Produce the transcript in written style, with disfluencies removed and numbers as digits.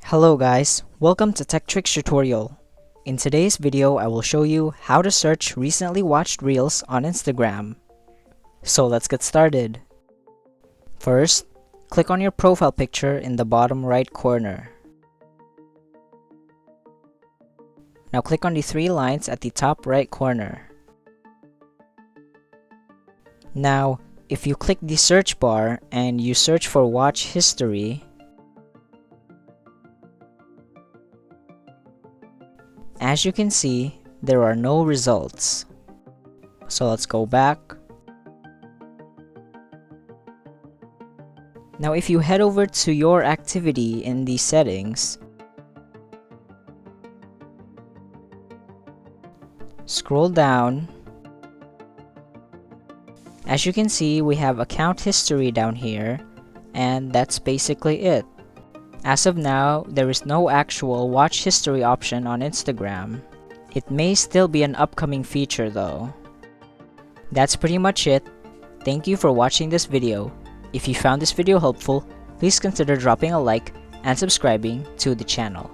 Hello guys, welcome to Tech Tricks tutorial. In today's video, I will show you how to search recently watched reels on Instagram. So let's get started. First, click on your profile picture in the bottom right corner. Now click on the three lines at the top right corner. Now, if you click the search bar and you search for watch history, as you can see, there are no results. So let's go back. Now if you head over to your activity in the settings, scroll down. As you can see, we have account history down here, and that's basically it. As of now, there is no actual watch history option on Instagram. It may still be an upcoming feature though. That's pretty much it. Thank you for watching this video. If you found this video helpful, please consider dropping a like and subscribing to the channel.